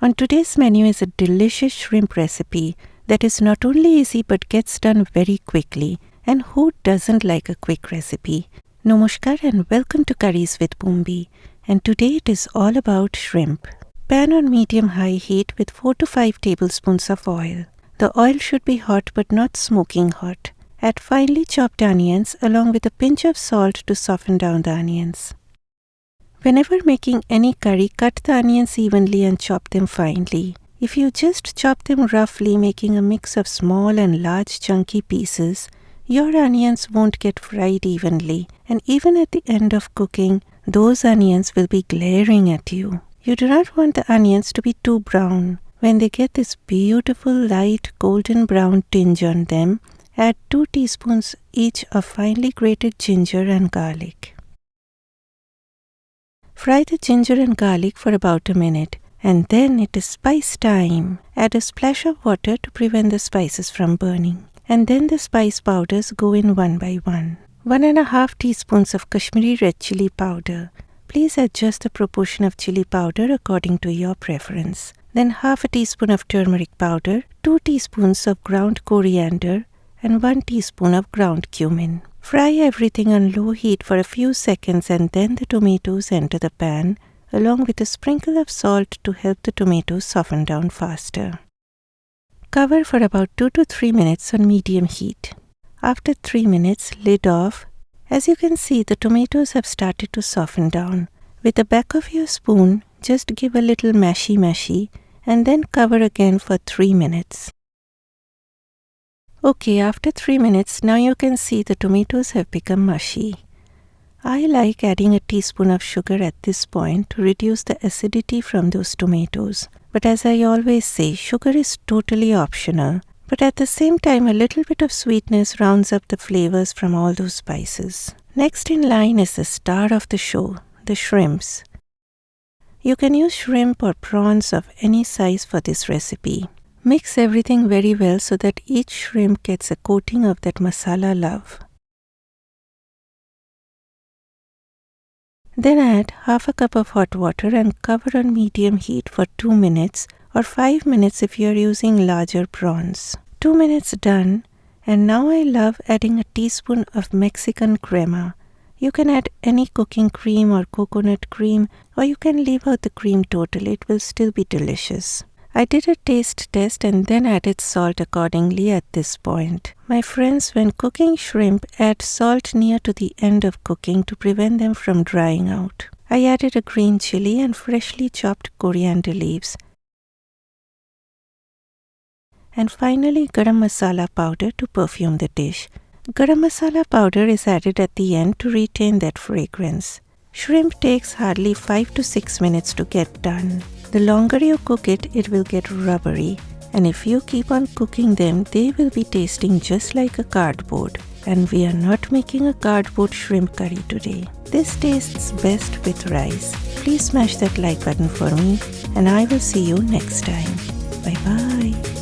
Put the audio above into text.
On today's menu is a delicious shrimp recipe that is not only easy but gets done very quickly. And who doesn't like a quick recipe? Namaskar and welcome to Curries with Boombi. And today it is all about shrimp. Pan on medium-high heat with 4 to 5 tablespoons of oil. The oil should be hot but not smoking hot. Add finely chopped onions along with a pinch of salt to soften down the onions. Whenever making any curry, cut the onions evenly and chop them finely. If you just chop them roughly, making a mix of small and large chunky pieces, your onions won't get fried evenly, and even at the end of cooking, those onions will be glaring at you. You do not want the onions to be too brown. When they get this beautiful light golden brown tinge on them, add 2 teaspoons each of finely grated ginger and garlic. Fry the ginger and garlic for about a minute, and then it is spice time. Add a splash of water to prevent the spices from burning. And then the spice powders go in one by one. 1.5 teaspoons of Kashmiri red chili powder. Please adjust the proportion of chili powder according to your preference. Then half a teaspoon of turmeric powder, 2 teaspoons of ground coriander, and 1 teaspoon of ground cumin. Fry everything on low heat for a few seconds and then the tomatoes enter the pan along with a sprinkle of salt to help the tomatoes soften down faster. Cover for about 2 to 3 minutes on medium heat. After 3 minutes, lid off. As you can see, the tomatoes have started to soften down. With the back of your spoon, just give a little mashy and then cover again for 3 minutes. Okay, after 3 minutes, now you can see the tomatoes have become mushy. I like adding a teaspoon of sugar at this point to reduce the acidity from those tomatoes. But as I always say, sugar is totally optional. But at the same time, a little bit of sweetness rounds up the flavors from all those spices. Next in line is the star of the show, the shrimps. You can use shrimp or prawns of any size for this recipe. Mix everything very well so that each shrimp gets a coating of that masala love. Then add half a cup of hot water and cover on medium heat for 2 minutes or 5 minutes if you are using larger prawns. 2 minutes done, and now I love adding a teaspoon of Mexican crema. You can add any cooking cream or coconut cream, or you can leave out the cream totally, it will still be delicious. I did a taste test and then added salt accordingly at this point. My friends, when cooking shrimp, add salt near to the end of cooking to prevent them from drying out. I added a green chili and freshly chopped coriander leaves. And finally, garam masala powder to perfume the dish. Garam masala powder is added at the end to retain that fragrance. Shrimp takes hardly 5 to 6 minutes to get done. The longer you cook it, it will get rubbery, and if you keep on cooking them, they will be tasting just like a cardboard. And we are not making a cardboard shrimp curry today. This tastes best with rice. Please smash that like button for me, and I will see you next time. Bye bye.